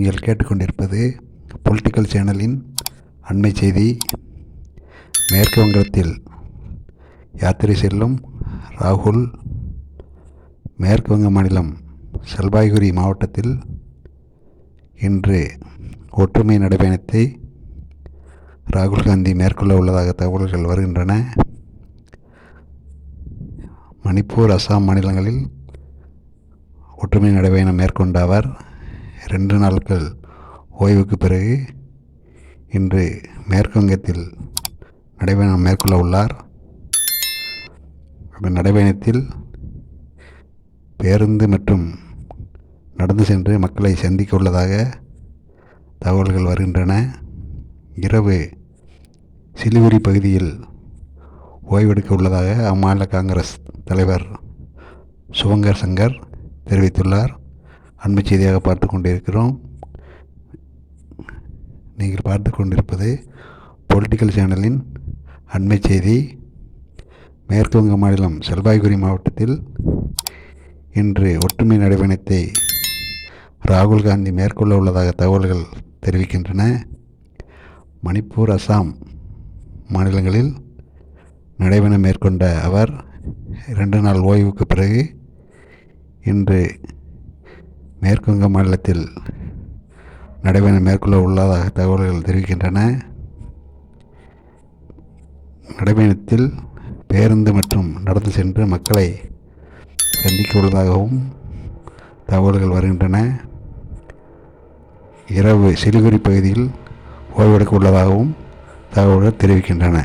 நீங்கள் கேட்டுக்கொண்டிருப்பது பொலிட்டிக்கல் சேனலின் அண்மை செய்தி. மேற்கு வங்கத்தில் யாத்திரை செல்லும் ராகுல் மேற்கு வங்க மாநிலம் ஜல்பாய்குரி மாவட்டத்தில் இன்று ஒற்றுமை நடைபயணத்தை ராகுல் காந்தி மேற்கொள்ள உள்ளதாக தகவல்கள் வருகின்றன. மணிப்பூர், அசாம் மாநிலங்களில் ஒற்றுமை நடைபயணம் மேற்கொண்ட அவர் 2 நாட்கள் ஓய்வுக்கு பிறகு இன்று மேற்கு வங்கத்தில் நடைபயணம் மேற்கொள்ள உள்ளார். அந்த நடைபயணத்தில் பேருந்து மற்றும் நடந்து சென்று மக்களை சந்திக்க உள்ளதாக தகவல்கள் வருகின்றன. இரவு சிலிகுரி பகுதியில் ஓய்வெடுக்க உள்ளதாக அம்மாநில காங்கிரஸ் தலைவர் சுபங்கர் சங்கர் தெரிவித்துள்ளார். அண்மை செய்தியாக பார்த்து கொண்டிருக்கிறோம். நீங்கள் பார்த்து கொண்டிருப்பது பொலிட்டிக்கல் சேனலின் அண்மை செய்தி. மேற்கு வங்க மாநிலம் ஜல்பாய்குரி மாவட்டத்தில் இன்று ஒற்றுமை நடைபயணத்தை ராகுல் காந்தி மேற்கொள்ள உள்ளதாக தகவல்கள் தெரிவிக்கின்றன. மணிப்பூர், அசாம் மாநிலங்களில் நடைபயணம் மேற்கொண்ட அவர் 2 நாள் ஓய்வுக்கு பிறகு இன்று மேற்கு வங்க மாநிலத்தில் நடைபயணம் மேற்கொள்ள உள்ளதாக தகவல்கள் தெரிவிக்கின்றன. நடைபயணத்தில் பேருந்து மற்றும் நடந்து சென்று மக்களை சந்திக்க உள்ளதாகவும் தகவல்கள் வருகின்றன. இரவு சிலிகுரி பகுதியில் ஓய்வெடுக்க உள்ளதாகவும் தகவல்கள் தெரிவிக்கின்றன.